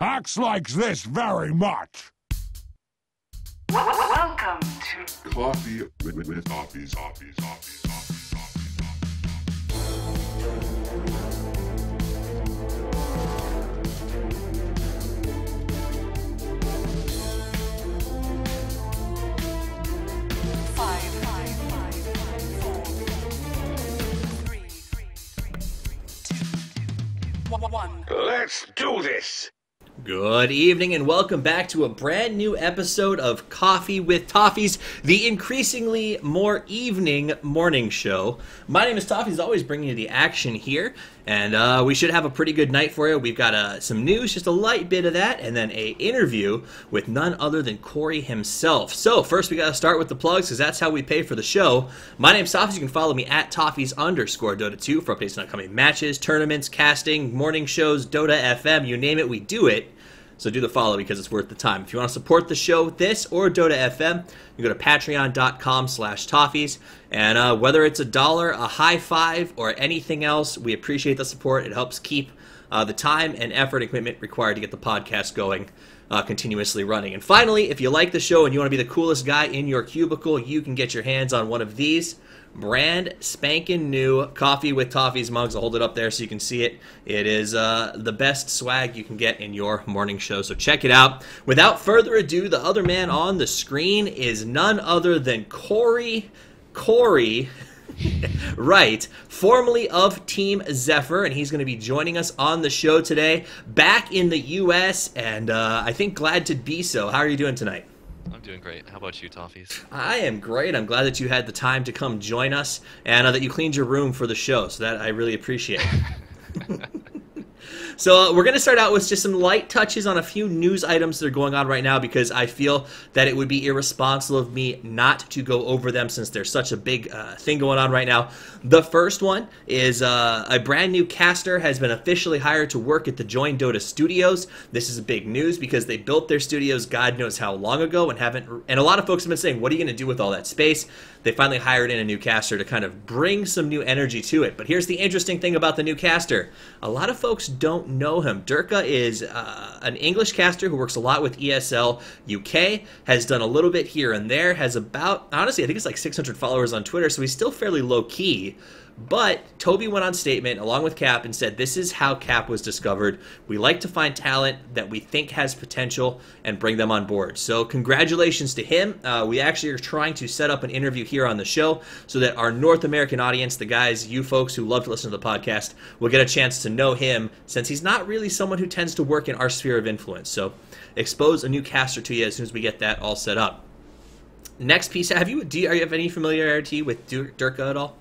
Hacks likes this very much. Welcome to Coffee with Toffees. Five, 4, 3, 2, 1. Let's do this. Good evening and welcome back to a brand new episode of Coffee with Toffees, the increasingly more evening morning show. My name is Toffees, always bringing you the action here, and we should have a pretty good night for you. We've got some news, just a light bit of that, and then a interview with none other than Corey himself. So first we got to start with the plugs, because that's how we pay for the show. My name's Toffees. You can follow me at Toffees_Dota2 for updates on upcoming matches, tournaments, casting, morning shows, Dota FM, you name it, we do it. So do the follow because it's worth the time. If you want to support the show, this or Dota FM, you go to patreon.com/Toffees. And whether it's $1, a high five, or anything else, we appreciate the support. It helps keep the time and effort and commitment required to get the podcast going, continuously running. And finally, if you like the show and you want to be the coolest guy in your cubicle, you can get your hands on one of these brand spanking new Coffee with Toffees mugs. I'll hold it up there so you can see it. It is the best swag you can get in your morning show, so check it out. Without further ado, the other man on the screen is none other than Corey Wright, formerly of Team Zephyr, and he's going to be joining us on the show today, back in the U.S., and I think glad to be so. How are you doing tonight? I'm doing great. How about you, Toffees? I am great. I'm glad that you had the time to come join us and that you cleaned your room for the show, so that I really appreciate. So we're going to start out with just some light touches on a few news items that are going on right now, because I feel that it would be irresponsible of me not to go over them since there's such a big thing going on right now. The first one is a brand new caster has been officially hired to work at the Join Dota studios. This is big news because they built their studios God knows how long ago and a lot of folks have been saying, what are you going to do with all that space? They finally hired in a new caster to kind of bring some new energy to it. But here's the interesting thing about the new caster. A lot of folks don't know him. Durka is an English caster who works a lot with ESL UK, has done a little bit here and there, has about, honestly, I think it's like 600 followers on Twitter, so he's still fairly low-key. But Toby went on statement along with Cap and said, this is how Cap was discovered. We like to find talent that we think has potential and bring them on board. So congratulations to him. We actually are trying to set up an interview here on the show so that our North American audience, the guys, you folks who love to listen to the podcast, will get a chance to know him, since he's not really someone who tends to work in our sphere of influence. So expose a new caster to you as soon as we get that all set up. Next piece, do you have any familiarity with Durka at all?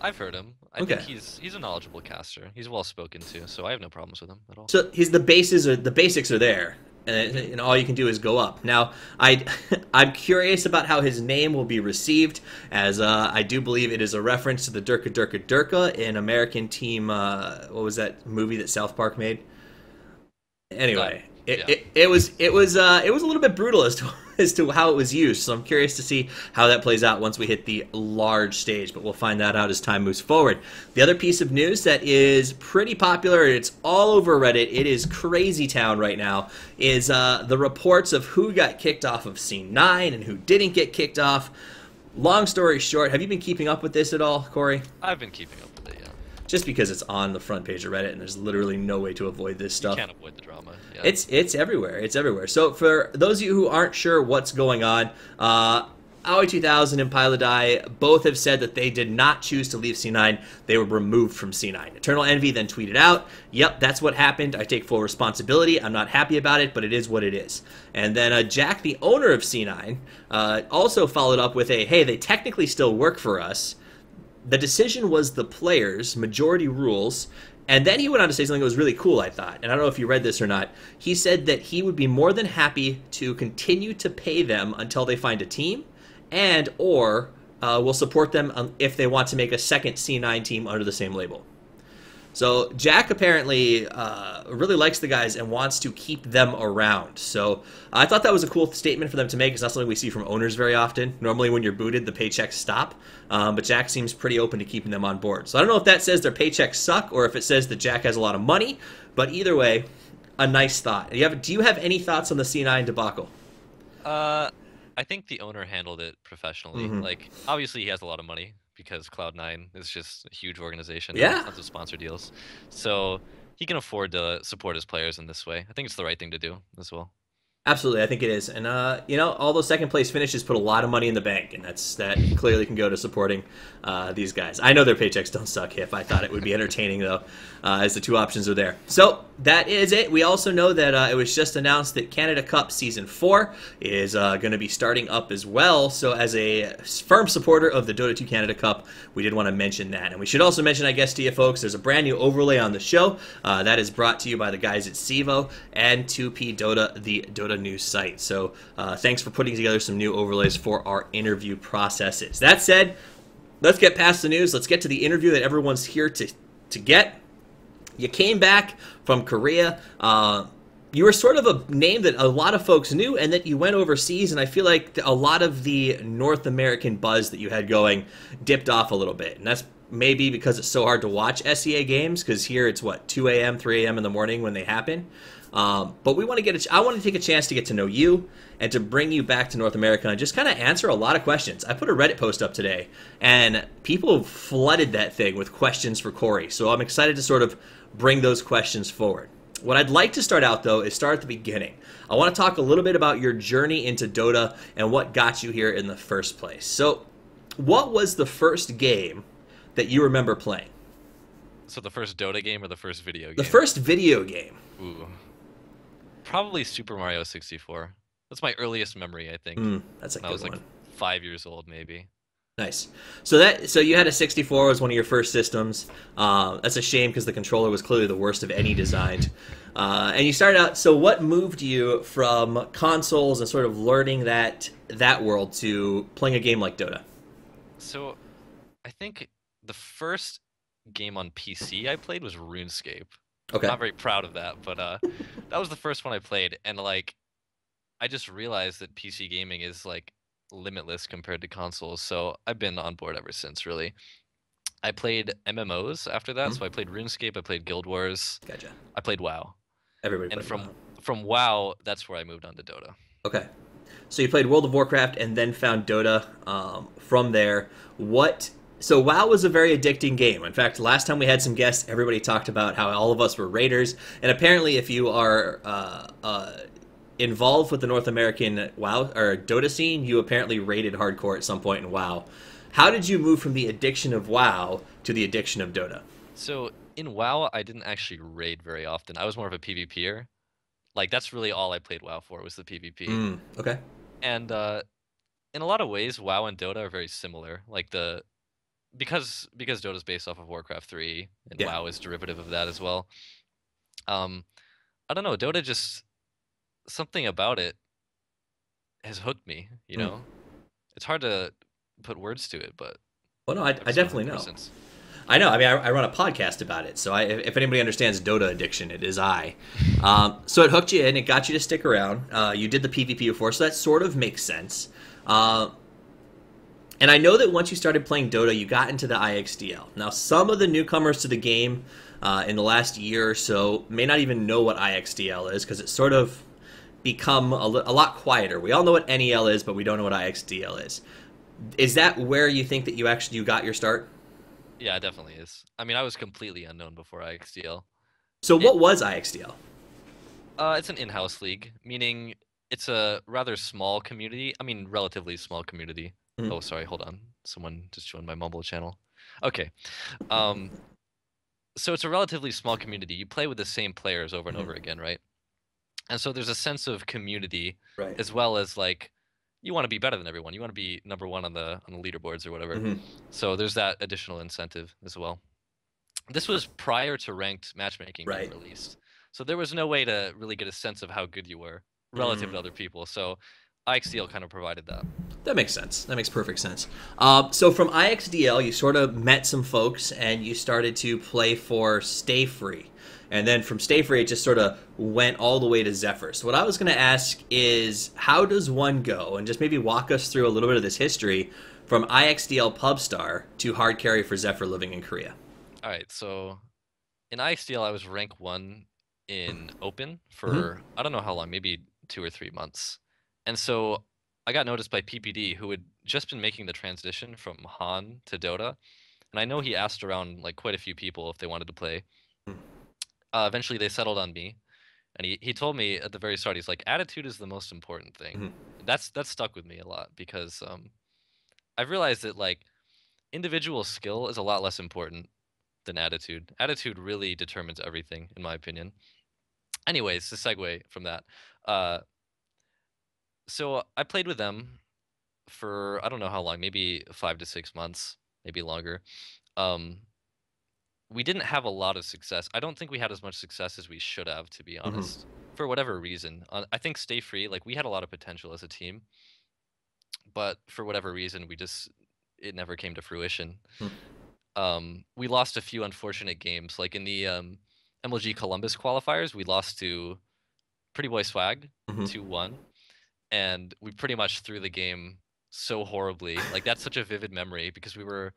I've heard him. I think he's a knowledgeable caster. He's well spoken to, so I have no problems with him at all. So the basics are there, and all you can do is go up. Now, I'm curious about how his name will be received, as I do believe it is a reference to the Durka in American Team. What was that movie that South Park made? Anyway, it was a little bit brutal as to how it was used. So I'm curious to see how that plays out once we hit the large stage, but we'll find that out as time moves forward. The other piece of news that is pretty popular, it's all over Reddit, it is crazy town right now, is the reports of who got kicked off of C9 and who didn't get kicked off. Long story short, have you been keeping up with this at all, Corey? I've been keeping up with it, yeah. Just because it's on the front page of Reddit, and there's literally no way to avoid this stuff. You can't avoid the drama. Yeah. It's everywhere. It's everywhere. So for those of you who aren't sure what's going on, Aoi 2000 and Pilodai both have said that they did not choose to leave C9. They were removed from C9. Eternal Envy then tweeted out, yep, that's what happened. I take full responsibility. I'm not happy about it, but it is what it is. And then Jack, the owner of C9, also followed up with a, hey, they technically still work for us. The decision was the players, majority rules, and then he went on to say something that was really cool, I thought, and I don't know if you read this or not. He said that he would be more than happy to continue to pay them until they find a team, and or will support them if they want to make a second C9 team under the same label. So Jack apparently really likes the guys and wants to keep them around. So I thought that was a cool statement for them to make. It's not something we see from owners very often. Normally when you're booted, the paychecks stop. But Jack seems pretty open to keeping them on board. So I don't know if that says their paychecks suck or if it says that Jack has a lot of money. But either way, a nice thought. Do you have any thoughts on the C9 debacle? I think the owner handled it professionally. Mhm. Like, obviously he has a lot of money because Cloud9 is just a huge organization. Yeah. And tons of sponsor deals. So he can afford to support his players in this way. I think it's the right thing to do as well. Absolutely, I think it is. And, all those second place finishes put a lot of money in the bank, and that clearly can go to supporting these guys. I know their paychecks don't suck, If I thought it would be entertaining, though, as the two options are there. So, that is it. We also know that it was just announced that Canada Cup Season 4 is going to be starting up as well. So, as a firm supporter of the Dota 2 Canada Cup, we did want to mention that. And we should also mention, I guess, to you folks, there's a brand new overlay on the show that is brought to you by the guys at Civo and 2P Dota, the Dota news site. So thanks for putting together some new overlays for our interview processes. That said, let's get past the news. Let's get to the interview that everyone's here to get. You came back from Korea. You were sort of a name that a lot of folks knew, and that you went overseas, and I feel like a lot of the North American buzz that you had going dipped off a little bit. And that's maybe because it's so hard to watch SEA games, because here it's, 2 a.m., 3 a.m. in the morning when they happen. But we want to I want to take a chance to get to know you and to bring you back to North America and just kind of answer a lot of questions. I put a Reddit post up today, and people flooded that thing with questions for Corey. So I'm excited to sort of bring those questions forward. What I'd like to start out, though, is start at the beginning. I want to talk a little bit about your journey into Dota and what got you here in the first place. So what was the first game that you remember playing? So the first Dota game or the first video game? The first video game. Ooh. Probably Super Mario 64. That's my earliest memory, I think. That's a when I was good like one. 5 years old, maybe. Nice. So you had a 64 as one of your first systems. That's a shame because the controller was clearly the worst of any designed. And you started out. So what moved you from consoles and sort of learning that world to playing a game like Dota? So I think the first game on PC I played was RuneScape. Okay. I'm not very proud of that, but that was the first one I played, and like I just realized that PC gaming is like limitless compared to consoles. So I've been on board ever since, really. I played MMOs after that, so I played RuneScape, I played Guild Wars. Gotcha. I played WoW. Everybody And played WoW. from WoW, that's where I moved on to Dota. Okay. So you played World of Warcraft and then found Dota from there. So WoW was a very addicting game. In fact, last time we had some guests, everybody talked about how all of us were raiders. And apparently if you are involved with the North American WoW or Dota scene, you apparently raided hardcore at some point in WoW. How did you move from the addiction of WoW to the addiction of Dota? So in WoW, I didn't actually raid very often. I was more of a PvPer. Like, that's really all I played WoW for, was the PvP. Okay. And in a lot of ways, WoW and Dota are very similar. Like because Dota's based off of Warcraft 3, and WoW is derivative of that as well. I don't know, Dota just, something about it has hooked me, you know? It's hard to put words to it, but... Well, no, I definitely know. Since. I know. I mean, I run a podcast about it, so if anybody understands Dota addiction, it is I. So it hooked you in, it got you to stick around. You did the PvP before, so that sort of makes sense. And I know that once you started playing Dota, you got into the IXDL. Now, some of the newcomers to the game in the last year or so may not even know what IXDL is, because it's sort of become a lot quieter. We all know what NEL is, but we don't know what IXDL is. Is that where you think that you got your start? Yeah, it definitely is. I mean, I was completely unknown before IXDL. So what was IXDL? It's an in-house league, meaning it's a rather small community. I mean, relatively small community. Oh, sorry, hold on. Someone just joined my Mumble channel. Okay. So it's a relatively small community. You play with the same players over and over again, right? And so there's a sense of community, right, as well as, like, you want to be better than everyone. You want to be number one on the leaderboards or whatever. So there's that additional incentive as well. This was prior to ranked matchmaking being released. So there was no way to really get a sense of how good you were relative to other people. So IXDL kind of provided that. That makes sense. That makes perfect sense. So from IXDL, you sort of met some folks and you started to play for Stay Free. And then from Stay Free, it just sort of went all the way to Zephyr. So what I was going to ask is, how does one go? And just maybe walk us through a little bit of this history from IXDL Pubstar to hard carry for Zephyr living in Korea. All right, so in IXDL, I was rank 1 in open Mm-hmm. for I don't know how long, maybe 2 or 3 months. And so I got noticed by PPD, who had just been making the transition from Han to Dota. And I know he asked around like quite a few people if they wanted to play. Eventually, they settled on me, and he told me at the very start, he's like, attitude is the most important thing. Mm-hmm. That's stuck with me a lot because I've realized that like individual skill is a lot less important than attitude. Attitude really determines everything, in my opinion. Anyways, to segue from that, uh, so I played with them for I don't know how long, maybe 5 to 6 months, maybe longer. Um, we didn't have a lot of success. I don't think we had as much success as we should have, to be Mm-hmm. honest, for whatever reason. I think Stay Free, like we had a lot of potential as a team, but for whatever reason, it never came to fruition. We lost a few unfortunate games, like in the MLG Columbus qualifiers, we lost to Pretty Boy Swag Mm-hmm. 2-1, and we pretty much threw the game so horribly. Like that's such a vivid memory because we were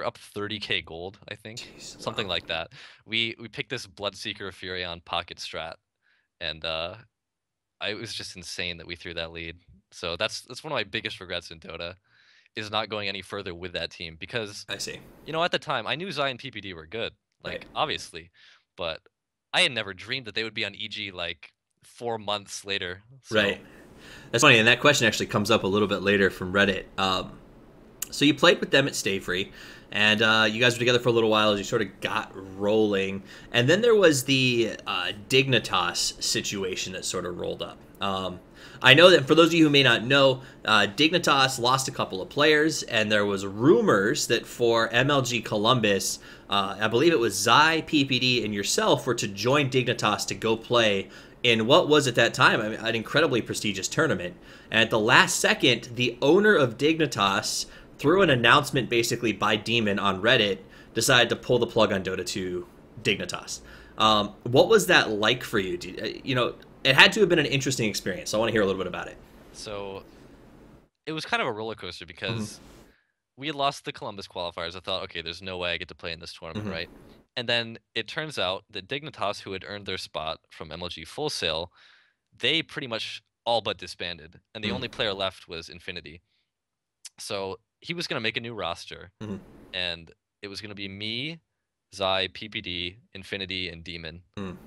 up 30k gold, I think, Jeez, something wow. like that. We picked this Bloodseeker Furion pocket strat, and it was just insane that we threw that lead. So that's one of my biggest regrets in Dota is not going any further with that team because I see. at the time I knew Zion PPD were good, Right. like obviously, but I had never dreamed that they would be on EG like 4 months later. So Right. That's funny, and that question actually comes up a little bit later from Reddit. So you played with them at Stay Free, and you guys were together for a little while as you sort of got rolling. And then there was the Dignitas situation that sort of rolled up. I know that for those of you who may not know, Dignitas lost a couple of players, and there was rumors that for MLG Columbus, I believe it was Zai, PPD, and yourself were to join Dignitas to go play in what was at that time an incredibly prestigious tournament. And at the last second, the owner of Dignitas, through an announcement basically by Demon on Reddit, decided to pull the plug on Dota 2 Dignitas. What was that like for you? It had to have been an interesting experience. So I want to hear a little bit about it. so it was kind of a roller coaster because we had lost the Columbus qualifiers. I thought, okay, there's no way I get to play in this tournament, right? And then it turns out that Dignitas, who had earned their spot from MLG Full Sail, they pretty much all but disbanded, and the only player left was Infinity. So he was going to make a new roster, Mhm. and it was going to be me, Zai, PPD, Infinity, and Demon. Mhm.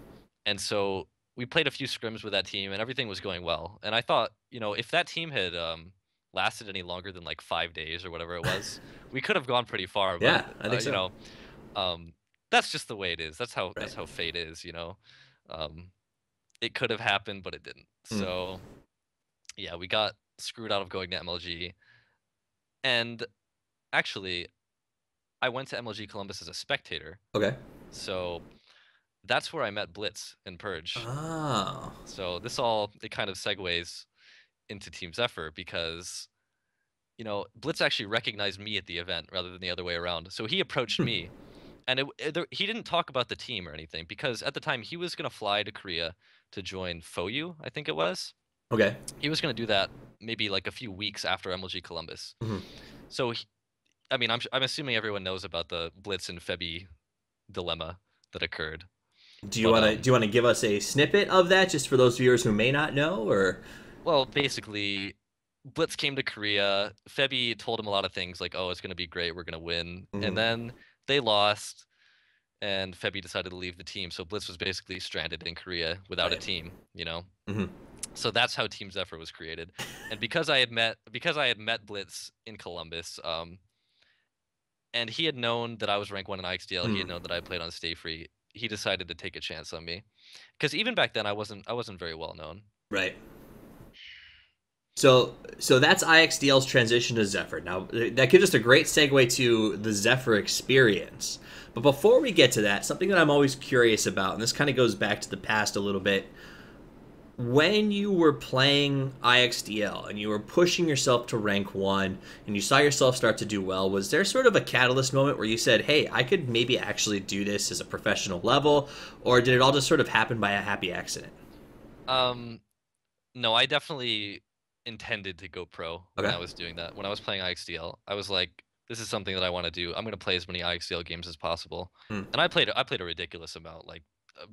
And so we played a few scrims with that team, and everything was going well. And I thought, if that team had lasted any longer than like 5 days or whatever it was, we could have gone pretty far. But Yeah, I think so. that's just the way it is. That's Right. how fate is. Um, it could have happened, but it didn't. Mm. So yeah, we got screwed out of going to MLG. And actually, I went to MLG Columbus as a spectator. Okay. So that's where I met Blitz and Purge. Oh. So it kind of segues into Team Zephyr because Blitz actually recognized me at the event rather than the other way around. So he approached me, and he didn't talk about the team or anything because at the time he was gonna fly to Korea to join FOU, I think it was. Okay. He was gonna do that maybe like a few weeks after MLG Columbus. Mhm. So I'm assuming everyone knows about the Blitz and Febby dilemma that occurred. Do you But want to give us a snippet of that, just for those viewers who may not know, or? well, basically, Blitz came to Korea. Febby told him a lot of things like, "Oh, it's gonna be great. We're gonna win." And Mhm. then they lost, and Febby decided to leave the team. So Blitz was basically stranded in Korea without a Right. team. Mhm. So that's how Team Zephyr was created. And because I had met Blitz in Columbus, and he had known that I was rank 1 in IXDL, he had Mhm. known that I played on Stay Free. He decided to take a chance on me, because even back then I wasn't very well known. Right. So that's IXDL's transition to Zephyr. Now that gives us a great segue to the Zephyr experience. But before we get to that, something that I'm always curious about, and this kind of goes back to the past a little bit. When you were playing IXDL and you were pushing yourself to rank 1 and you saw yourself start to do well, was there sort of a catalyst moment where you said, hey, I could maybe actually do this as a professional level, or did it all just sort of happen by a happy accident? Um, no, I definitely intended to go pro when Okay. I was doing that. When I was playing IXDL, I was like, this is something that I want to do. I'm going to play as many IXDL games as possible. Hmm. And I played a ridiculous amount, like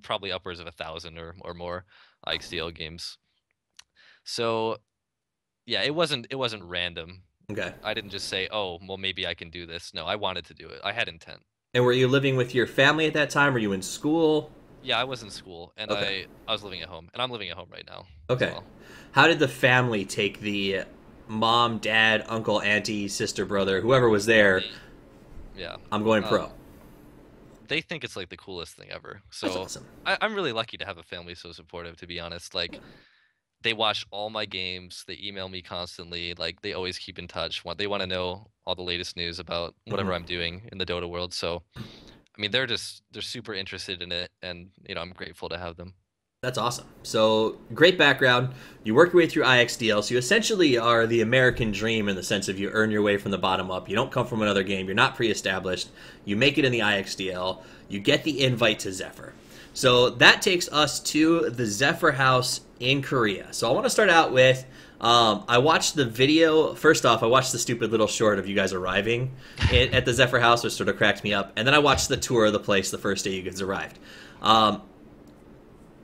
probably upwards of 1,000 or more IXDL games. So yeah, it wasn't random. Okay. I didn't just say, oh, well, maybe I can do this. No, I wanted to do it. I had intent. And were you living with your family at that time? Were you in school? Yeah, I was in school, and Okay. I was living at home, and I'm living at home right now as Okay. well. How did the family take the mom, dad, uncle, auntie, sister, brother, whoever was there? Yeah. I'm going Um, pro. they think it's like the coolest thing ever. That's So awesome. I'm really lucky to have a family so supportive, to be honest. Like they watch all my games, they email me constantly, like they always keep in touch. They want to know all the latest news about Mhm. whatever I'm doing in the Dota world. So I mean, they're super interested in it, and I'm grateful to have them. That's awesome. So, great background. You work your way through IXDL, so you essentially are the American dream in the sense of you earn your way from the bottom up. You don't come from another game. You're not pre-established. You make it in the IXDL. You get the invite to Zephyr. So that takes us to the Zephyr House in Korea. So I want to start out with I watched the video. First off, I watched the stupid little short of you guys arriving at the Zephyr House, which sort of cracked me up. And then I watched the tour of the place the first day you guys arrived.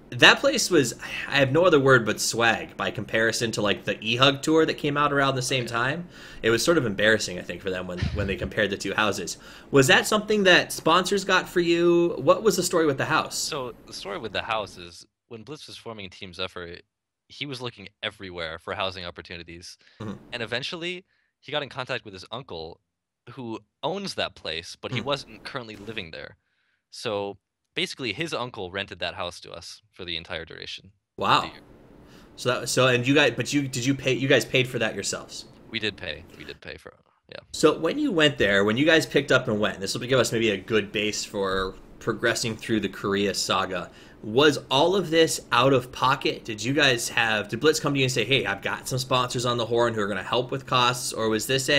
That place was, I have no other word but swag by comparison to like the E-Hug tour that came out around the same time. It was sort of embarrassing, I think, for them when they compared the two houses. Was that something that sponsors got for you? What was the story with the house? So the story with the house is when Blitz was forming Team Zephyr, he was looking everywhere for housing opportunities, Mhm. and eventually he got in contact with his uncle, who owns that place, but he Mhm. wasn't currently living there. So basically, his uncle rented that house to us for the entire duration of the Wow. year. So and you guys, but you pay? You guys paid for that yourselves? We did pay. We did pay for it. Yeah. So when you went there, when you guys picked up and went, this will give us maybe a good base for progressing through the Korea saga. Was all of this out of pocket? Did Blitz come to you and say, hey, I've got some sponsors on the horn who are going to help with costs? Or was this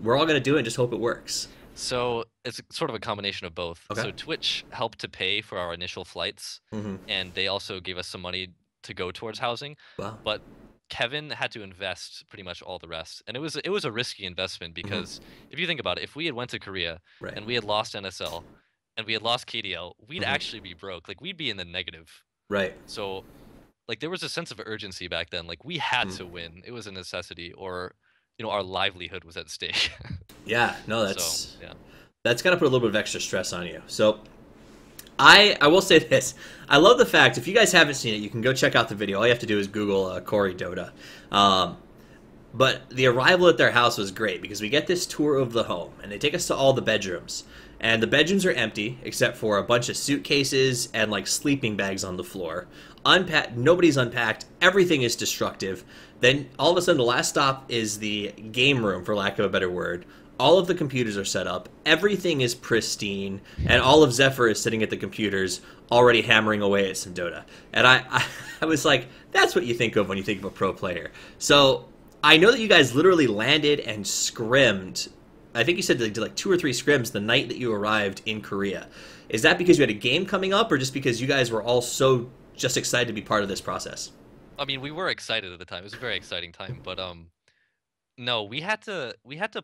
we're all going to do it and just hope it works? So it's sort of a combination of both. Okay. So Twitch helped to pay for our initial flights, Mm-hmm. and they also gave us some money to go towards housing. Wow. But Kevin had to invest pretty much all the rest, and it was a risky investment because if you think about it, if we had went to Korea Right. and we had lost NSL and we had lost KDL, we'd Mhm. actually be broke. Like we'd be in the negative. Right. So like there was a sense of urgency back then. Like we had to win. It was a necessity, or our livelihood was at stake. Yeah. No, So yeah. that's got to put a little bit of extra stress on you. So I will say this. I love the fact, if you guys haven't seen it, you can go check out the video. All you have to do is Google Corey Dota. But the arrival at their house was great because we get this tour of the home, and they take us to all the bedrooms. And the bedrooms are empty except for a bunch of suitcases and like sleeping bags on the floor. Unpacked, nobody's unpacked. Everything is destructive. Then all of a sudden, the last stop is the game room, for lack of a better word. All of the computers are set up. Everything is pristine, and all of Zephyr is sitting at the computers, already hammering away at some Dota. And I was like, that's what you think of when you think of a pro player. So I know that you guys literally landed and scrimmed. I think you said they did like 2 or 3 scrims the night that you arrived in Korea. Is that because you had a game coming up, or just because you guys were all so just excited to be part of this process? I mean, we were excited at the time. It was a very exciting time, but no, we had to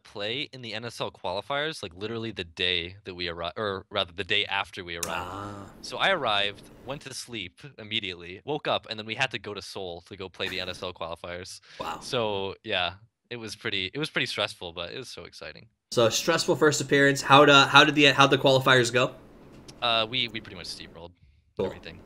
play in the NSL qualifiers like literally the day that we arrived, or rather the day after we arrived. Ah, So I arrived, went to sleep immediately, woke up, and then we had to go to Seoul to go play the NSL qualifiers. wow. So yeah, it was pretty stressful, but it was so exciting. So stressful first appearance. How'd the qualifiers go? We pretty much steamrolled Cool. everything.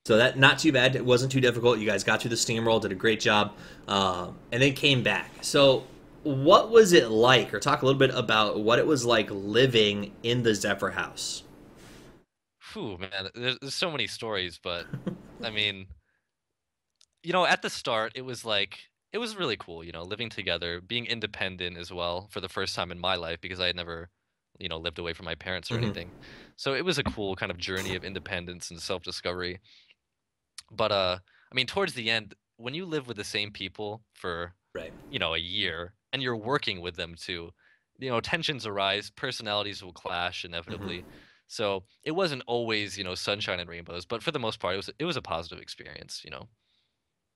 So that not too bad. It wasn't too difficult. You guys got through the steamroll, did a great job, and then came back. So what was it like, or talk a little bit about what it was like living in the Zephyr house? Phew, man, there's so many stories, but I mean, at the start, it was really cool, living together, being independent as well for the first time in my life because I had never, lived away from my parents or Mhm. anything. So it was a cool kind of journey of independence and self-discovery. But I mean, towards the end, when you live with the same people for, Right. a year and you're working with them too, tensions arise, personalities will clash inevitably. So it wasn't always, sunshine and rainbows, but for the most part, it was a positive experience.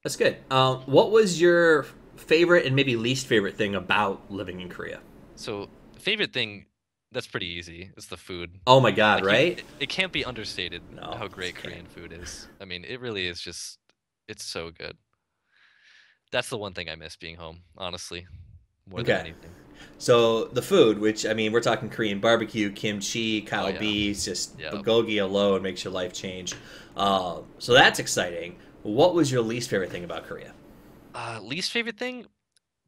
That's good. What was your favorite and maybe least favorite thing about living in Korea? So the that's pretty easy. It's the food. Oh my God, Like right? it can't be understated No, how great it can't. Korean food is. I mean, it really is just it's so good. That's the one thing I miss being home, honestly, more than Okay. anything. So the food, which I mean, we're talking Korean barbecue, kimchi, Oh yeah. kalbi, just Yeah. bulgogi alone makes your life change. So that's exciting. What was your least favorite thing about Korea? Least favorite thing,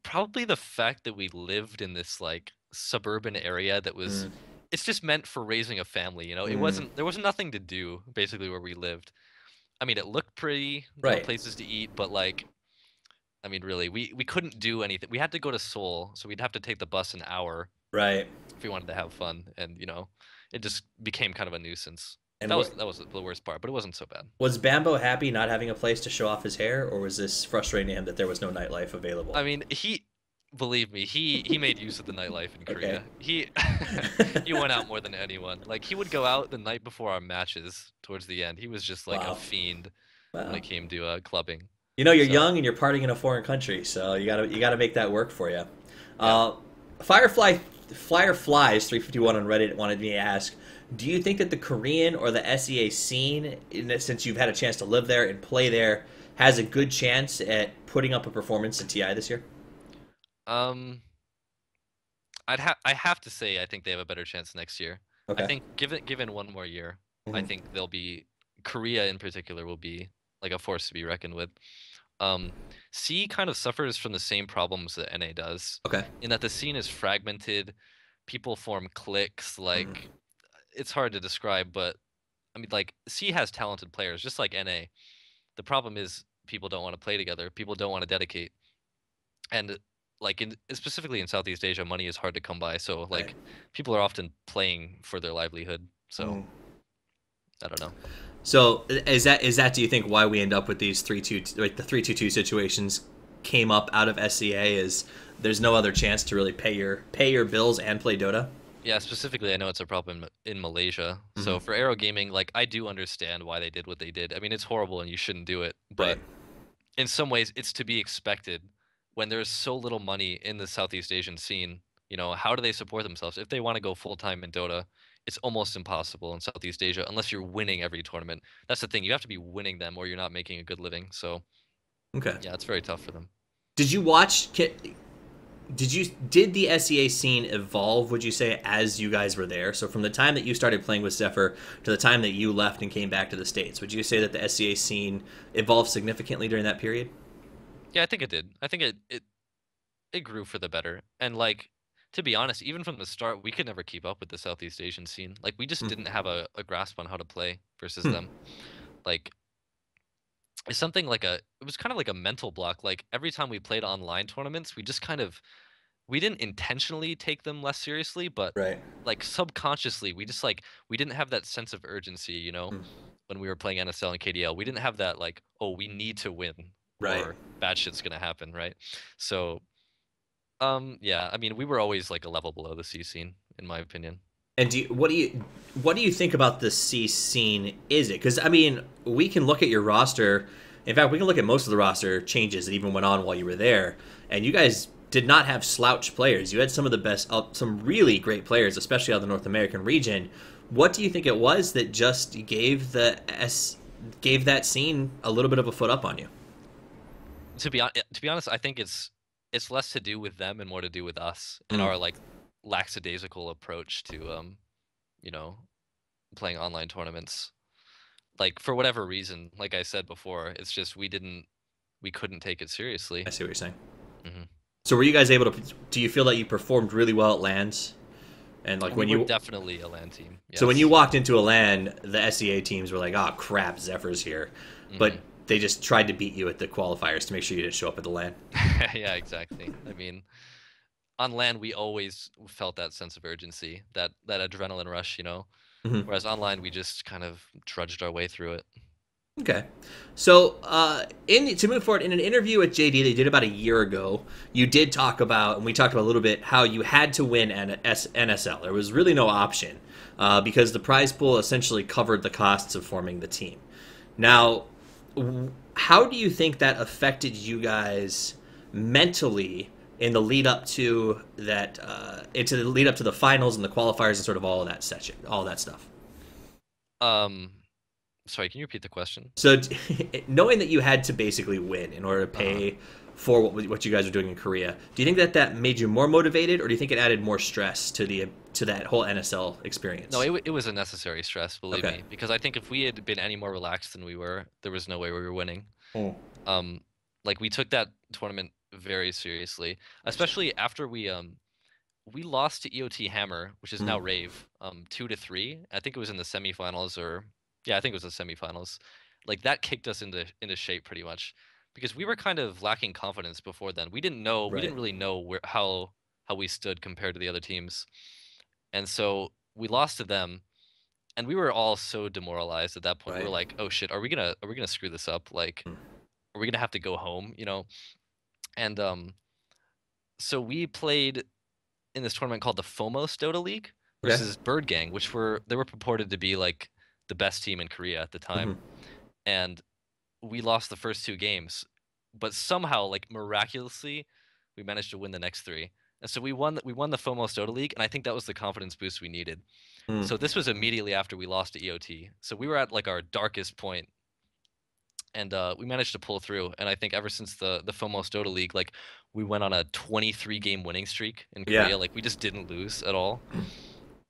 probably the fact that we lived in this like suburban area that was Mm, it's just meant for raising a family, you know. It mm, wasn't there was nothing to do basically where we lived. I mean, it looked pretty, there were right, places to eat, but like I mean, really, we couldn't do anything. We had to go to Seoul, so we'd have to take the bus an hour right. if we wanted to have fun, and you know, it just became kind of a nuisance. And That was the worst part, but it wasn't so bad. was Bambo happy not having a place to show off his hair, or was this frustrating to him that there was no nightlife available? I mean, believe me, he made use of the nightlife in Okay. Korea. He he went out more than anyone. Like he would go out the night before our matches towards the end. He was just like a Wow. fiend when Wow. it came to clubbing. You know, you're So young and you're partying in a foreign country, so you gotta make that work for you. yeah. Fireflies 351 on Reddit wanted me to ask, do you think that the Korean or the SEA scene, since you've had a chance to live there and play there, has a good chance at putting up a performance in TI this year? Um, I have to say I think they have a better chance next year. I Okay. think given one more year, I Mhm. think they'll be Korea in particular will be like a force to be reckoned with. Um, C kind of suffers from the same problems that NA does, Okay. in that the scene is fragmented. People form cliques. Mhm. Like it's hard to describe, but I mean, like C has talented players, just like NA. The problem is people don't want to play together. People don't want to dedicate, and like specifically in Southeast Asia, money is hard to come by. So Right. like people are often playing for their livelihood. So Mhm. I don't know. So is that do you think why we end up with these 3-2 like the 3-2-2 situations came up out of SEA is there's no other chance to really pay your bills and play Dota? Yeah, specifically, I know it's a problem in Malaysia. Mhm. So for Aero Gaming, like I do understand why they did what they did. I mean, it's horrible and you shouldn't do it, Right. but in some ways, it's to be expected when there's so little money in the Southeast Asian scene. You know, how do they support themselves? If they want to go full time in Dota, it's almost impossible in Southeast Asia unless you're winning every tournament. That's the thing. You have to be winning them or you're not making a good living. So Okay. yeah, it's very tough for them. Did you watch did the SEA scene evolve, would you say, as you guys were there? So from the time that you started playing with Zephyr to the time that you left and came back to the States, would you say that the SEA scene evolved significantly during that period? Yeah, I think it did. I think it grew for the better. And like to be honest, even from the start, we could never keep up with the Southeast Asian scene. Like we just Hmm. didn't have a grasp on how to play versus Hmm. them. Like it's something like it was kind of like a mental block. Like every time we played online tournaments, we just kind of we didn't intentionally take them less seriously, but Right. like subconsciously, we just like we didn't have that sense of urgency, you know, Hmm. when we were playing NSL and KDL. We didn't have that like, oh, we need to win Right. or bad shit's gonna happen, right? So yeah, I mean, we were always like a level below the C scene, in my opinion. And what do you think about the C scene? Is it because I mean we can look at your roster. In fact, we can look at most of the roster changes that even went on while you were there, and you guys did not have slouch players. You had some of the best, some really great players, especially out of the North American region. What do you think it was that just gave that scene a little bit of a foot up on you? To be honest, I think it's less to do with them and more to do with us and Mm, our like lackadaisical approach to you know, playing online tournaments. Like for whatever reason, like I said before, it's just we couldn't take it I seriously. see what you're saying. Hmm. So were you guys able to? Do you feel that you performed really well at lands? And like We when were you definitely a LAN team. So when you Yes. walked into a LAN, the SEA teams were like, "Oh crap, Zephyr's here," but Hmm. they just tried to beat you at the qualifiers to make sure you didn't show up at the LAN. Yeah, exactly. I mean, on land we always felt that sense of urgency, that adrenaline rush, you know. Hmm. Whereas online we just kind of trudged our way through it. Okay, so in to move forward, in an interview with JD they did about a year ago, you did talk about, and we talked about a little bit how you had to win an NSL. There was really no option because the prize pool essentially covered the costs of forming the team. Now, how do you think that affected you guys mentally in the lead up to that, into the lead up to the finals and the qualifiers and sort of all of that session, all that stuff. Um, Sorry, can you repeat the question? So, knowing that you had to basically win in order to Uh-huh. pay for what you guys were doing in Korea, do you think that that made you more motivated, or do you think it added more stress to the to that whole NSL experience? No, it was a necessary stress, believe Okay. me, because I think if we had been any more relaxed than we were, there was no way we were winning. Mm. Um, like we took that tournament very seriously, especially after we lost to EOT Hammer, which is now Mm. Rave, 2-3. I think it was in the semifinals, or yeah, I think it was the semifinals. Like that kicked us into shape pretty much, because we were kind of lacking confidence before then. We Right. didn't really know how we stood compared to the other teams, and so we lost to them, and we were all so demoralized at that point. We were Right. like, oh shit, are we gonna screw this up? Like, Mm. are we gonna have to go home? You know? And so we played in this tournament called the FOMOS Dota League Okay. versus Bird Gang, which were purported to be like the best team in Korea at the Hmm. time. And we lost the first two games, but somehow, like miraculously, we managed to win the next three. And so we won the FOMOS Dota League, and I think that was the confidence boost we needed. Mm. So this was immediately after we lost to EOT. So we were at like our darkest point, and we managed to pull through. And I think ever since the FOMOS Dota League, like we went on a 23 game winning streak in Yeah. Korea. Like we just didn't lose at all,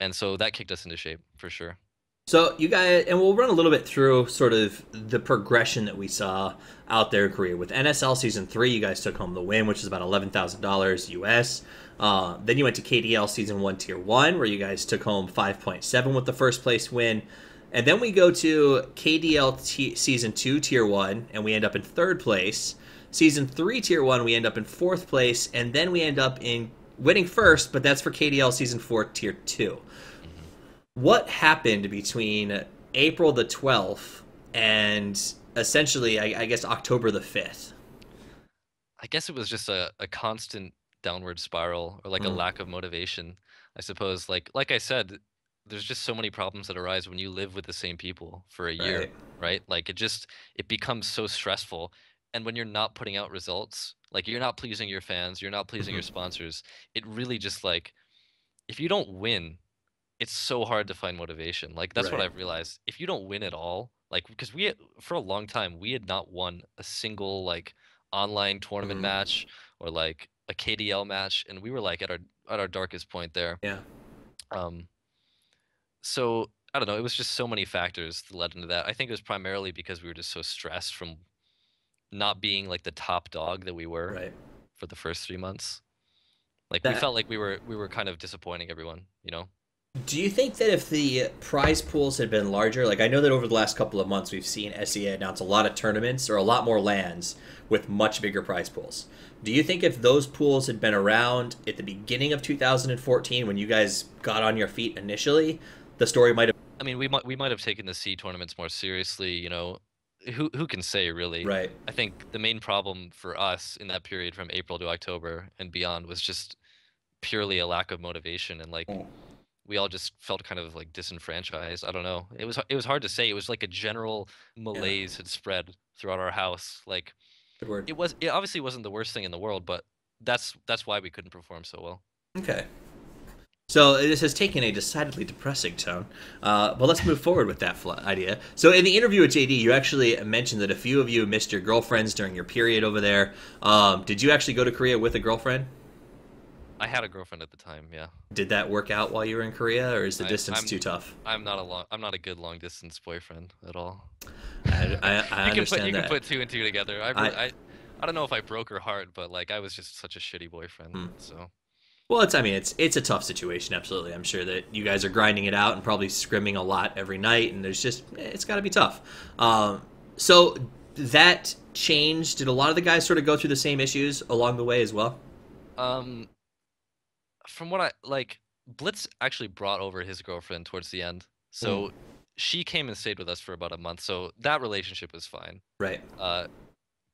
and so that kicked us into shape for sure. So you guys, and we'll run a little bit through sort of the progression that we saw out there in Korea. With NSL Season 3, you guys took home the win, which is about $11,000 US. Then you went to KDL Season 1 Tier 1, where you guys took home 5.7 with the first place win. And then we go to Season 2 Tier 1, and we end up in third place. Season 3 Tier 1, we end up in fourth place, and then we end up in winning first, but that's for KDL Season 4 Tier 2. Hmm. What happened between April the 12th and essentially, I guess, October the 5th? I guess it was just a constant downward spiral, or like a Mm. lack of motivation, I suppose. Like I said, there's just so many problems that arise when you live with the same people for a year, Right. right? Like it becomes so stressful. And when you're not putting out results, like you're not pleasing your fans, you're not pleasing Hmm. your sponsors, it really just like if you don't win, it's so hard to find motivation. Like that's what Right. I've realized. If you don't win at all, like because for a long time we had not won a single like online tournament Hmm. match or like a KDL match, and we were like at our darkest point there. Yeah. Um, so I don't know. It was just so many factors that led into that. I think it was primarily because we were just so stressed from not being like the top dog that we were Right. for the first 3 months. Like we That. felt like we were kind of disappointing everyone, you know? Do you think that if the prize pools had been larger, like I know that over the last couple of months we've seen SEA announce a lot of tournaments or a lot more lands with much bigger prize pools. Do you think if those pools had been around at the beginning of 2014 when you guys got on your feet initially, the story might have. I mean, we might have taken the C tournaments more seriously, you know. Who can say really? Right. I think the main problem for us in that period from April to October and beyond was just purely a lack of motivation, and like Mm. we all just felt kind of like disenfranchised. I don't know. It was hard to say. It was like a general Yeah. malaise had spread throughout our house. Like Good word. it obviously wasn't the worst thing in the world, but that's why we couldn't perform so well. Okay. So this has taken a decidedly depressing tone, but let's move forward with that idea. So in the interview with JD, you actually mentioned that a few of you missed your girlfriends during your period over there. Did you actually go to Korea with a girlfriend? I had a girlfriend at the time, yeah. Did that work out while you were in Korea, or is the I, distance I'm too tough? I'm not a good long distance boyfriend at all. I You can put understand you can that. put two and two together. I I don't know if I broke her heart, but like I was just such a shitty boyfriend. Hmm. So Well, it's a tough situation. Absolutely, I'm sure that you guys are grinding it out and probably scrimming a lot every night, and there's just it's got to be tough. So that changed. Did a lot of the guys sort of go through the same issues along the way as well? um from what I like, Blitz actually brought over his girlfriend towards the end. Hmm. So she came and stayed with us for about a month. So that relationship was fine. Right. Uh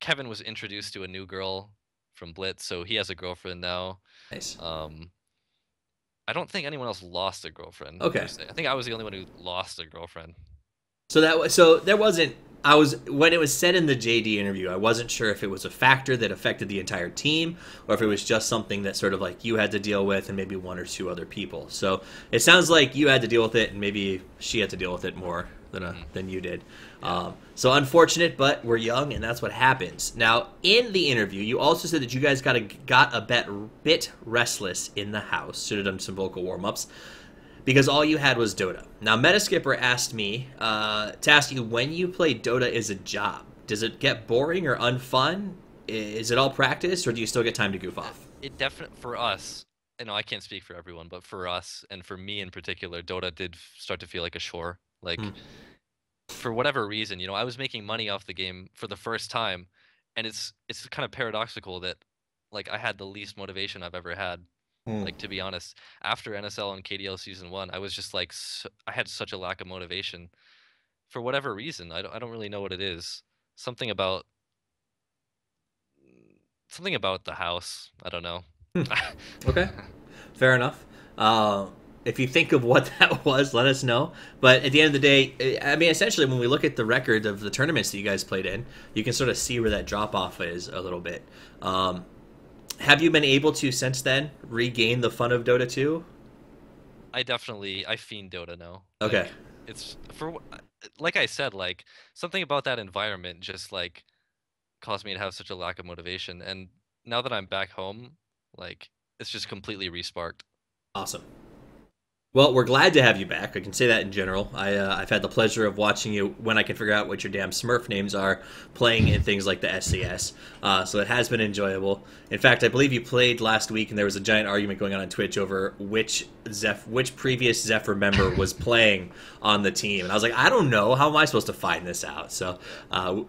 Kevin was introduced to a new girl from Blitz, so he has a girlfriend now. Nice. I don't think anyone else lost a girlfriend Okay. per se. I think I was the only one who lost a girlfriend. So there wasn't when it was said in the JD interview, I wasn't sure if it was a factor that affected the entire team or if it was just something that sort of like you had to deal with and maybe one or two other people. So it sounds like you had to deal with it and maybe she had to deal with it more than you did. So unfortunate, but we're young and that's what happens. Now, in the interview, you also said that you guys got a bit restless in the house. Should have done some vocal warm-ups. Because all you had was Dota. Now, Metaskipper asked me to ask you, when you play Dota as a job, does it get boring or unfun? Is it all practice, or do you still get time to goof off? It definitely, for us, I can't speak for everyone, but for us, and for me in particular, Dota did start to feel like a chore. Like, for whatever reason, I was making money off the game for the first time, and it's kind of paradoxical that, like, I had the least motivation I've ever had. Like, to be honest, after NSL and KDL Season 1, I was just like, I had such a lack of motivation for whatever reason. I don't really know what it is. Something about the house. I don't know. Okay, fair enough. If you think of what that was, let us know. But at the end of the day, I mean, essentially, when we look at the record of the tournaments that you guys played in, you can sort of see where that drop-off is a little bit. Have you been able to, since then, regain the fun of Dota 2? I fiend Dota now. Okay. Like, it's, like I said, like, something about that environment just, like, caused me to have such a lack of motivation. And now that I'm back home, like, it's just completely resparked. Awesome. Well, we're glad to have you back. I can say that in general. I've had the pleasure of watching you, when I can figure out what your damn Smurf names are, playing in things like the SCS. So it has been enjoyable. In fact, I believe you played last week, and there was a giant argument going on Twitch over which previous Zephyr member was playing on the team. And I was like, I don't know. How am I supposed to find this out? So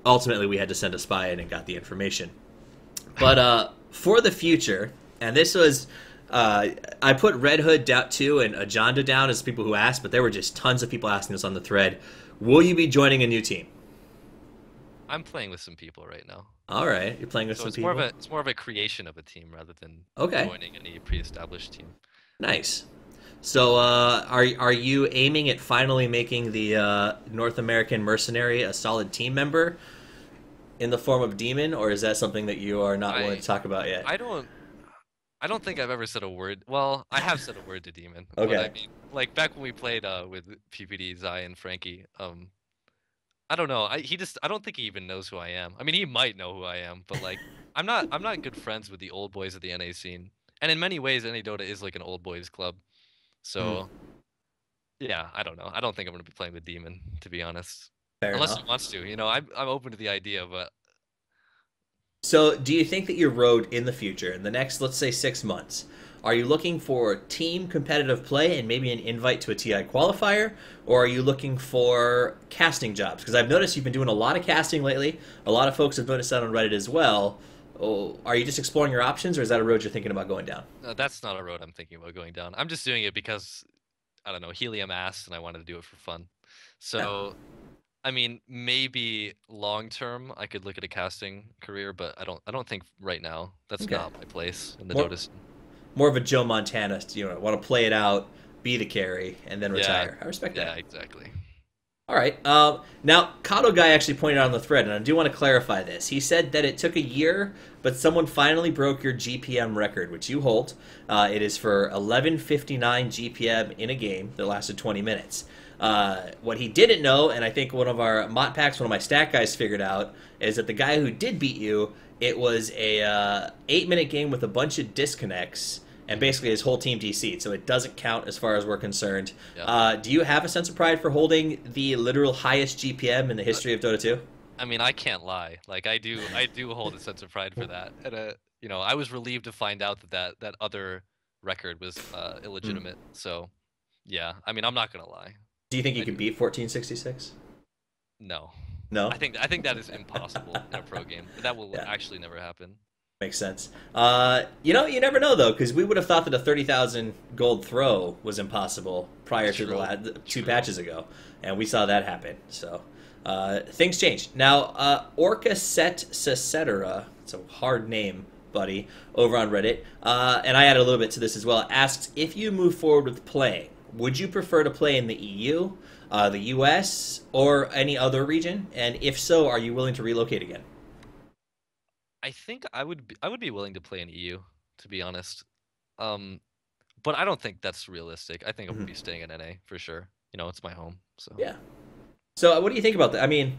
ultimately, we had to send a spy in and got the information. But for the future, and this was... I put Red Hood down too and Ajanda down as people who asked, but there were just tons of people asking this on the thread. Will you be joining a new team? I'm playing with some people right now. All right, you're playing with some people. It's more of a creation of a team rather than joining any pre-established team. Nice. So, are you aiming at finally making the North American Mercenary a solid team member in the form of Demon, or is that something that you are not willing to talk about yet? I don't think I've ever said a word. Well, I have said a word to Demon. Okay. But I mean, like back when we played with PPD, Zion, Frankie. I don't know. I don't think he even knows who I am. I mean, he might know who I am, but like, I'm not good friends with the old boys of the NA scene. And in many ways, NA Dota is like an old boys club. So, yeah, I don't know. I don't think I'm gonna be playing with Demon, to be honest. Unless he wants to. I'm open to the idea, but. So, do you think that your road in the future, in the next, let's say, 6 months, are you looking for team competitive play and maybe an invite to a TI qualifier, or are you looking for casting jobs? Because I've noticed you've been doing a lot of casting lately. A lot of folks have noticed that on Reddit as well. Oh, are you just exploring your options, or is that a road you're thinking about going down? No, that's not a road I'm thinking about going down. I'm just doing it because, I don't know, Helium asked and I wanted to do it for fun. So... I mean, maybe long term I could look at a casting career, but I don't think right now that's not my place in the Dota scene. More of a Joe Montana, want to play it out, be the carry, and then retire. I respect that. Yeah, exactly. All right. Now, Kato Guy actually pointed out on the thread, and I do want to clarify this. He said that it took a year, but someone finally broke your GPM record, which you hold. It is for 11:59 GPM in a game that lasted 20 minutes. What he didn't know, and I think one of our Mott Packs, one of my stat guys figured out, is that the guy who did beat you, it was a 8-minute game with a bunch of disconnects, and basically his whole team DC'd, so it doesn't count as far as we're concerned. Yep. Do you have a sense of pride for holding the literal highest GPM in the history of Dota 2? I mean, I can't lie. Like, I do hold a sense of pride for that. And, I was relieved to find out that other record was illegitimate. So, yeah, I mean, I'm not going to lie. Do you think you could beat 1466? No. No? I think that is impossible in a pro game. That will actually never happen. Makes sense. You never know, though, because we would have thought that a 30,000 gold throw was impossible prior to the 2 patches ago, and we saw that happen. So things change. Now, Orca Set Cetera, it's a hard name, buddy, over on Reddit, and I added a little bit to this as well, asks, if you move forward with playing, would you prefer to play in the EU, the U.S., or any other region? And if so, are you willing to relocate again? I think I would be willing to play in EU, to be honest. Um, but I don't think that's realistic. I think I would Mhm. be staying in NA for sure. It's my home, so. Yeah. So, what do you think about that? I mean,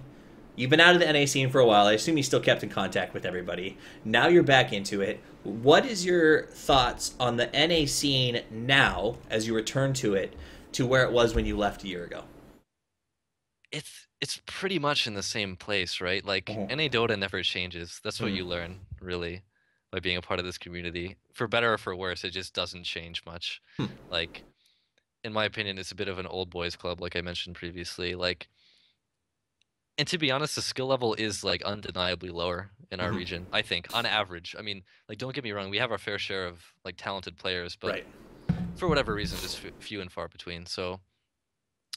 you've been out of the NA scene for a while. I assume you still kept in contact with everybody. Now you're back into it. What is your thoughts on the NA scene now as you return to it to where it was when you left a year ago? It's pretty much in the same place, right? Like Mhm. NA Dota never changes. That's what Mhm. you learn, really, by being a part of this community. For better or for worse, it just doesn't change much. Hmm. Like, in my opinion, it's a bit of an old boys club, like I mentioned previously. Like, and to be honest, the skill level is like undeniably lower in our Mhm. region, I think, on average. I mean, like, don't get me wrong, we have our fair share of like talented players, but Right. for whatever reason, just few and far between. So,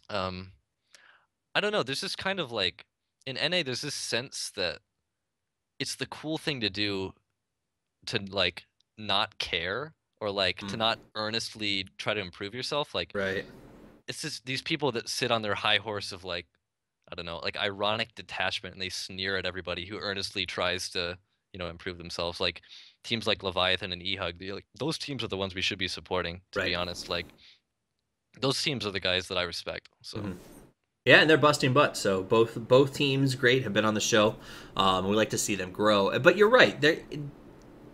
um, I don't know. There's this kind of like in NA, there's this sense that it's the cool thing to do to like not care or like to Mm. not earnestly try to improve yourself. Like Right. it's just these people that sit on their high horse of like I don't know, like ironic detachment, and they sneer at everybody who earnestly tries to improve themselves. Like teams like Leviathan and EHUG, like those teams are the ones we should be supporting. To be Right. honest, like those teams are the guys that I respect. So. Mhm. Yeah, and they're busting butts. So both teams, great, have been on the show. We like to see them grow. But you're right.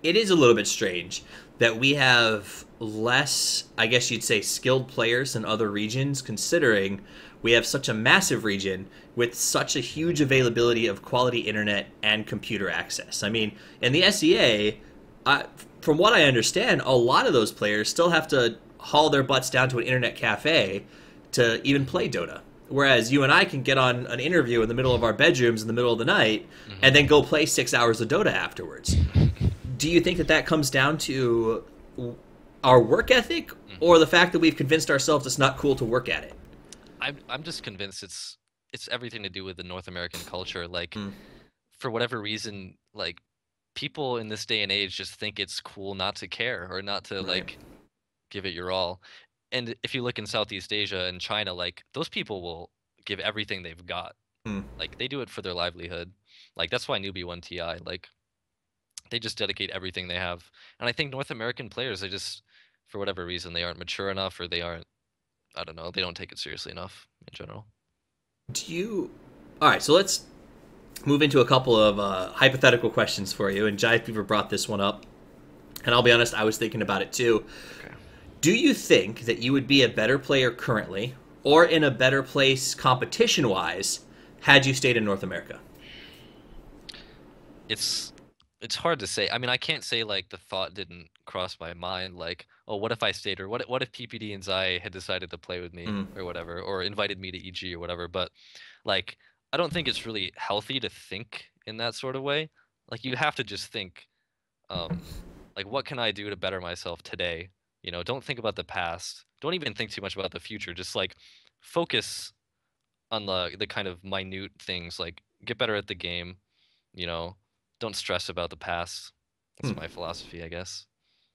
It is a little bit strange that we have less, I guess you'd say, skilled players than other regions, considering we have such a massive region with such a huge availability of quality internet and computer access. I mean, in the SEA, from what I understand, a lot of those players still have to haul their butts down to an internet cafe to even play Dota. Whereas you and I can get on an interview in the middle of our bedrooms in the middle of the night and then go play 6 hours of Dota afterwards. Do you think that that comes down to our work ethic or the fact that we've convinced ourselves it's not cool to work at it? I'm just convinced it's everything to do with the North American culture. Like Mm. for whatever reason, like people in this day and age just think it's cool not to care or not to Right. like give it your all. And if you look in Southeast Asia and China, like those people will give everything they've got. Mm. Like they do it for their livelihood. Like that's why newbie won TI. Like they just dedicate everything they have. And I think North American players, they just for whatever reason they aren't mature enough or they aren't I don't know, they don't take it seriously enough in general. Do you. All right, so let's move into a couple of hypothetical questions for you. And Jive Beaver brought this one up. And I'll be honest, I was thinking about it too. Okay. Do you think that you would be a better player currently or in a better place competition wise had you stayed in North America? It's it's hard to say. I mean, I can't say like the thought didn't cross my mind like, oh, what if I stayed or what if PPD and Zai had decided to play with me Mm. or whatever or invited me to EG or whatever, but like I don't think it's really healthy to think in that sort of way. Like you have to just think um like what can I do to better myself today? Don't think about the past. Don't even think too much about the future. Just like focus on the kind of minute things like get better at the game, you know, don't stress about the past. That's Hmm. my philosophy, I guess.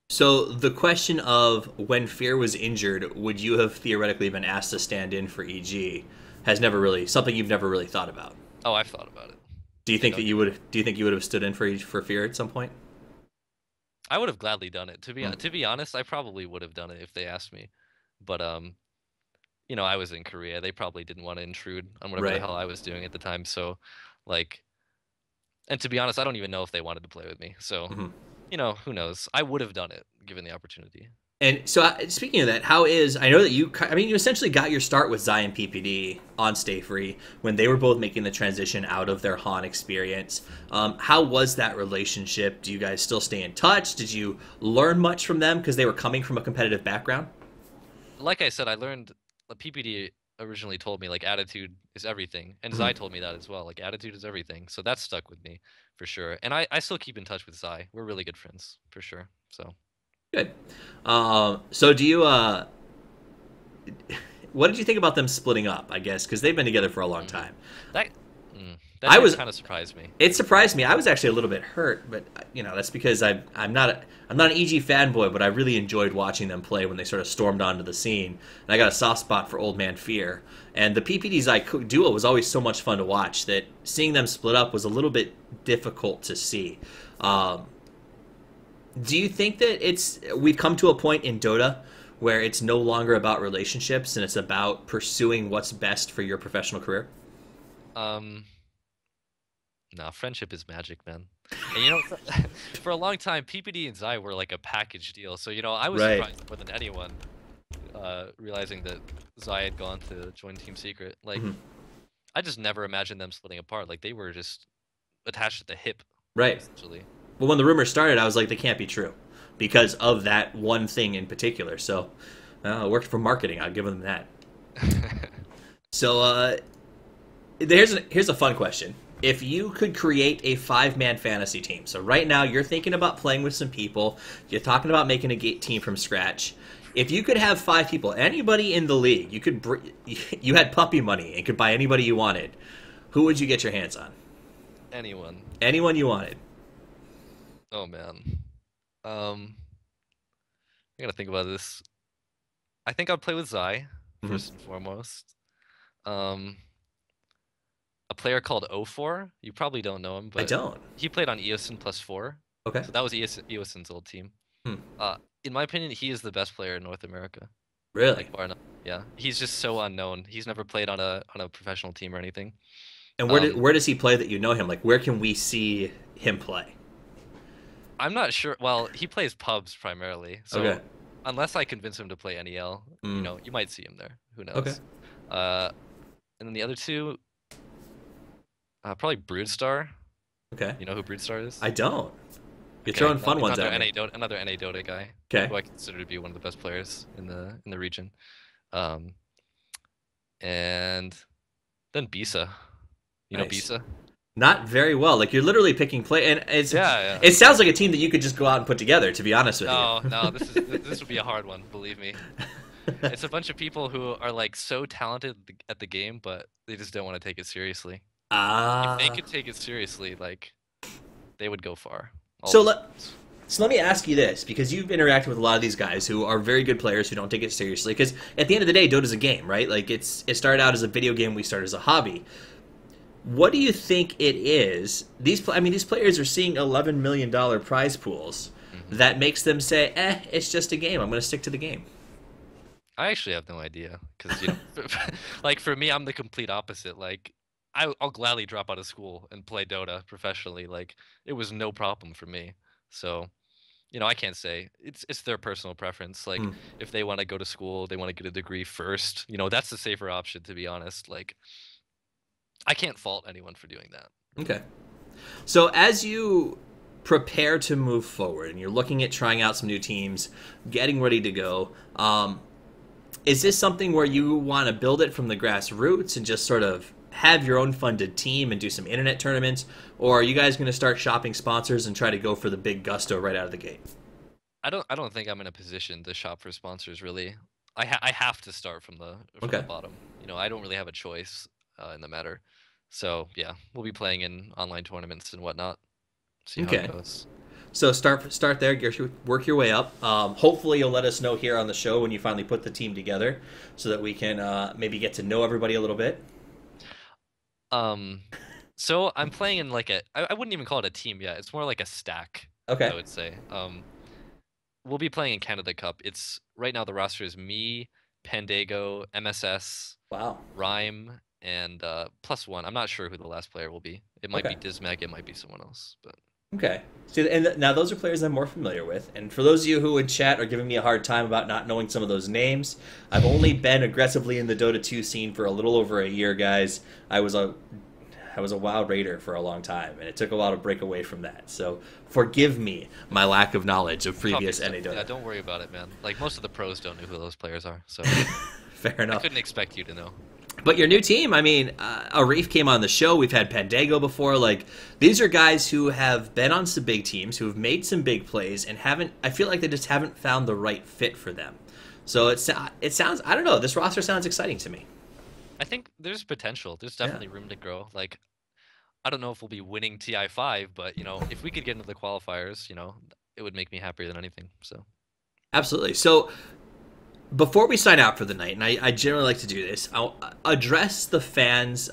So the question of when Fear was injured, would you have theoretically been asked to stand in for EG has never really something you've never really thought about. Oh, I've thought about it. Do you Yeah, think don't that get you me would wrong. do you think you would have stood in for Fear at some point? I would have gladly done it. Hmm. To be honest, I probably would have done it if they asked me. But I was in Korea. They probably didn't want to intrude on whatever the Right. hell I was doing at the time. So, like, and to be honest, I don't even know if they wanted to play with me. So, Hmm. who knows? I would have done it given the opportunity. And so, speaking of that, how is I know that you essentially got your start with Zion PPD on Stay Free when they were both making the transition out of their Han experience. How was that relationship? Do you guys still stay in touch? Did you learn much from them because they were coming from a competitive background? Like I said, I learned PPD originally told me like attitude is everything, and Mhm. Zai told me that as well. Like attitude is everything, so that stuck with me for sure. And I still keep in touch with Zai. We're really good friends for sure. So Good. So do you? What did you think about them splitting up? I guess because they've been together for a long mm, time. that mm, That did kind of surprised me. It surprised me. I was actually a little bit hurt, but that's because I'm not an EG fanboy, but I really enjoyed watching them play when they sort of stormed onto the scene. And I got a soft spot for Old Man Fear. And the PPD Zai duo was always so much fun to watch that seeing them split up was a little bit difficult to see. Do you think that we've come to a point in Dota where it's no longer about relationships and it's about pursuing what's best for your professional career? No, friendship is magic, man. And for a long time, PPD and Zai were like a package deal. So I was surprised more than anyone, realizing that Zai had gone to join Team Secret. Like, I just never imagined them splitting apart. Like, they were just attached at the hip, right? Essentially. Well, when the rumor started, I was like, they can't be true because of that one thing in particular. So, it worked for marketing. I'll give them that. So, here's a fun question. If you could create a 5-man fantasy team, so right now you're thinking about playing with some people, you're talking about making a team from scratch. If you could have 5 people, anybody in the league, you had puppy money and could buy anybody you wanted, who would you get your hands on? Anyone. Anyone you wanted. Oh man. I gotta think about this. I think I'd play with Zai first and foremost. A player called O4. You probably don't know him, but I don't. He played on EOSIN +4. Okay. So that was EOSIN's old team. In my opinion, he is the best player in North America. Really? Like bar none. Yeah. He's just so unknown. He's never played on a professional team or anything. And where does he play that you know him? Like, where can we see him play? I'm not sure. Well, he plays pubs primarily. So unless I convince him to play NEL, you might see him there. Who knows? Okay. And then the other two, probably Broodstar. Okay. You know who Broodstar is? I don't. You're throwing fun ones at me. Another NA Dota guy. Okay. Who I consider to be one of the best players in the region. And then Bisa. You know Bisa? Not very well. Like, you're literally picking play, and yeah. It sounds like a team that you could just go out and put together. To be honest with you. No, this would be a hard one. Believe me. It's a bunch of people who are like so talented at the game, but they just don't want to take it seriously. If they could take it seriously, like, they would go far. So let me ask you this, because you've interacted with a lot of these guys who are very good players who don't take it seriously. Because at the end of the day, Dota's a game, right? Like, it started out as a video game. We started as a hobby. What do you think it is? These players are seeing $11 million prize pools that makes them say, it's just a game. I'm going to stick to the game. I actually have no idea. Because, like, for me, I'm the complete opposite. Like, I'll gladly drop out of school and play Dota professionally. Like, it was no problem for me. So, I can't say. It's their personal preference. Like, if they want to go to school, they want to get a degree first. That's the safer option, to be honest. Like, I can't fault anyone for doing that. Okay. So as you prepare to move forward and you're looking at trying out some new teams, getting ready to go, is this something where you want to build it from the grassroots and just sort of have your own funded team and do some internet tournaments? Or are you guys going to start shopping sponsors and try to go for the big gusto right out of the gate? I don't think I'm in a position to shop for sponsors, really. I have to start from the bottom. I don't really have a choice in the matter. So yeah, we'll be playing in online tournaments and whatnot. See how it goes. So start there, work your way up. Hopefully you'll let us know here on the show when you finally put the team together, so that we can maybe get to know everybody a little bit. So I'm playing in like I wouldn't even call it a team yet. It's more like a stack. Okay. I would say. We'll be playing in Canada Cup. It's right now the roster is me, Pandago, MSS, Rhyme, and +1. I'm not sure who the last player will be. It might be Dismeg, it might be someone else. But okay. See, and now those are players I'm more familiar with. And for those of you who in chat are giving me a hard time about not knowing some of those names, I've only been aggressively in the Dota 2 scene for a little over a year, guys. I was a WoW raider for a long time, and it took a while to break away from that. So forgive me my lack of knowledge of previous NA Dota. Yeah, don't worry about it, man. Like, most of the pros don't know who those players are. So fair enough. I couldn't expect you to know. But your new team, I mean, Arif came on the show. We've had Pandago before. Like, these are guys who have been on some big teams, who have made some big plays, and I feel like they just haven't found the right fit for them. So it sounds, I don't know, this roster sounds exciting to me. I think there's potential. There's definitely room to grow. Like, I don't know if we'll be winning TI5, but if we could get into the qualifiers, it would make me happier than anything. So Absolutely. So before we sign out for the night, and I generally like to do this, I'll address the fans.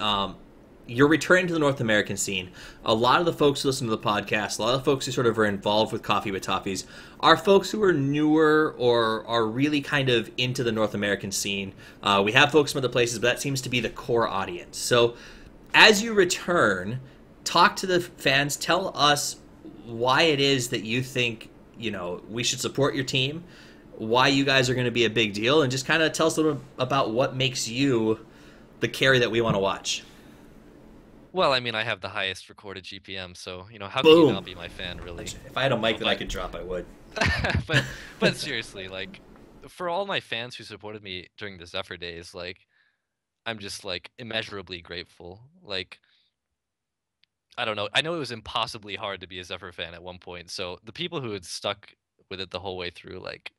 You're returning to the North American scene. A lot of the folks who listen to the podcast, a lot of the folks who sort of are involved with Coffee with Toffees, are folks who are newer or are really kind of into the North American scene. We have folks from other places, but that seems to be the core audience. So as you return, talk to the fans. Tell us why it is that you think we should support your team, why you guys are going to be a big deal, and just kind of tell us a little about what makes you the carry that we want to watch. Well, I mean, I have the highest recorded GPM, so how can Boom. you not be my fan, really? If I had a mic that I could drop, I would. but seriously, like, for all my fans who supported me during the Zephyr days, like, I'm just like immeasurably grateful. Like, I don't know. I know it was impossibly hard to be a Zephyr fan at one point, so the people who had stuck with it the whole way through, like,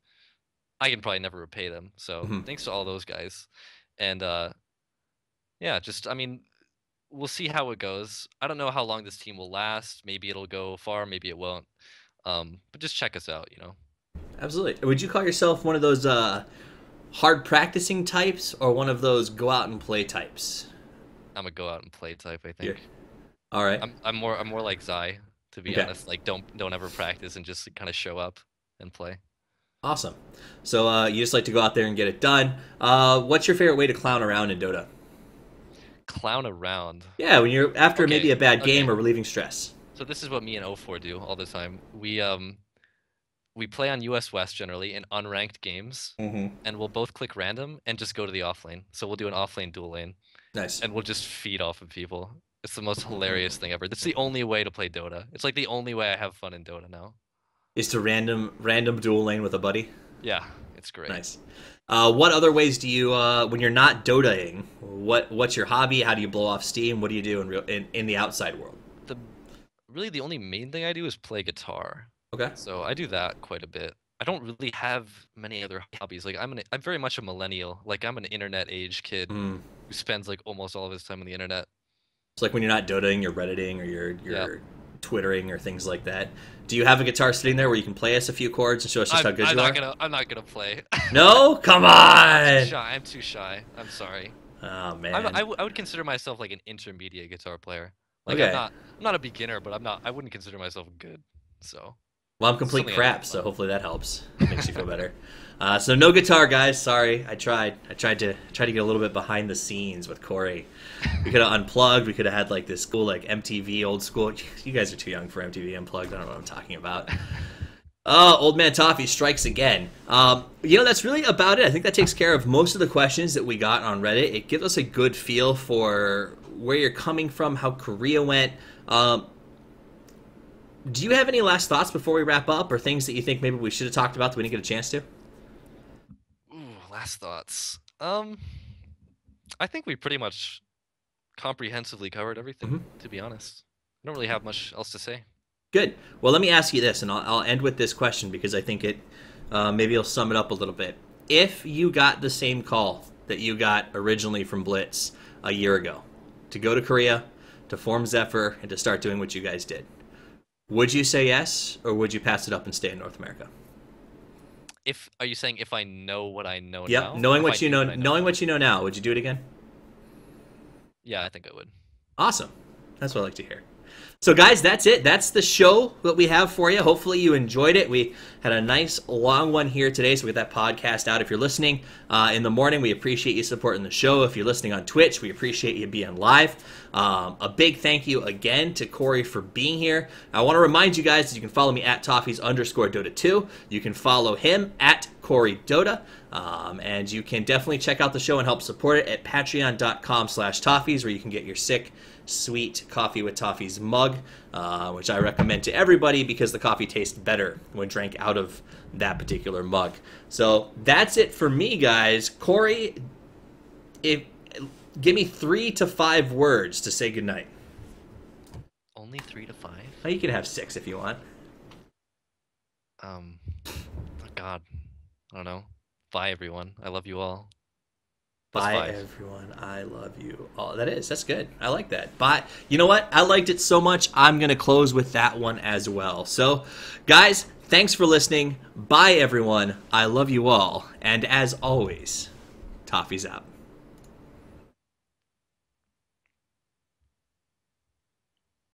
I can probably never repay them. So thanks to all those guys, and yeah, just I mean, we'll see how it goes. I don't know how long this team will last. Maybe it'll go far, maybe it won't. But just check us out. Absolutely. Would you call yourself one of those hard practicing types, or one of those go out and play types? I'm a go out and play type, I think. All right. I'm more like Zai, to be honest. Like, don't ever practice and just kind of show up and play. Awesome. So you just like to go out there and get it done. What's your favorite way to clown around in Dota? Clown around. Yeah, when you're after maybe a bad game or relieving stress. So this is what me and O4 do all the time. We play on US West generally in unranked games, and we'll both click random and just go to the offlane. So we'll do an offlane dual lane. Nice. And we'll just feed off of people. It's the most hilarious thing ever. That's the only way to play Dota. It's like the only way I have fun in Dota now. Is to random dual lane with a buddy? Yeah, it's great. Nice. What other ways do you, when you're not Dotaing, what's your hobby? How do you blow off steam? What do you do in the outside world? Really, the only main thing I do is play guitar. Okay. So I do that quite a bit. I don't really have many other hobbies. Like, I'm very much a millennial. Like, I'm an internet age kid who spends like almost all of his time on the internet. It's like when you're not Dotaing, you're Redditing or you're Twittering or things like that. Do you have a guitar sitting there where you can play us a few chords and show us just how good you are? I'm not gonna play. No, come on. I'm too shy. I'm sorry. Oh man. I would consider myself like an intermediate guitar player. Like, okay. I'm not a beginner, but I wouldn't consider myself good. So. Well, I'm complete crap, so hopefully that helps. Makes you feel better. So no guitar, guys. Sorry, I tried to get a little bit behind the scenes with Corey. We could have unplugged. We could have had like this cool like MTV old school. You guys are too young for MTV Unplugged. I don't know what I'm talking about. Oh, Old Man Toffee strikes again. That's really about it. I think that takes care of most of the questions that we got on Reddit. It gives us a good feel for where you're coming from, how Korea went. Do you have any last thoughts before we wrap up, or things that you think maybe we should have talked about that we didn't get a chance to? Ooh, last thoughts. I think we pretty much comprehensively covered everything, to be honest. I don't really have much else to say. Good. Well, let me ask you this, and I'll end with this question because I think it maybe it'll sum it up a little bit. If you got the same call that you got originally from Blitz a year ago to go to Korea, to form Zephyr, and to start doing what you guys did, would you say yes, or would you pass it up and stay in North America? Are you saying if I know what I know now? Yep, knowing what you know now, would you do it again? Yeah, I think I would. Awesome. That's what I like to hear. So guys, that's it. That's the show that we have for you. Hopefully you enjoyed it. We had a nice long one here today, so we get that podcast out. If you're listening in the morning, we appreciate you supporting the show. If you're listening on Twitch, we appreciate you being live. A big thank you again to Corey for being here. I want to remind you guys that you can follow me at Toffees_Dota2. You can follow him at Corey Dota. And you can definitely check out the show and help support it at patreon.com/Toffees, where you can get your sick, sweet Coffee with Toffees mug, which I recommend to everybody because the coffee tastes better when drank out of that particular mug. So that's it for me, guys. Corey, give me 3 to 5 words to say goodnight. Only 3 to 5? Oh, you can have 6 if you want. Oh God, I don't know. Bye, everyone. I love you all. That's Bye, 5. everyone. I love you. Oh, that's good. I like that. But you know what? I liked it so much, I'm going to close with that one as well. So, guys, thanks for listening. Bye, everyone. I love you all. And as always, Toffees out.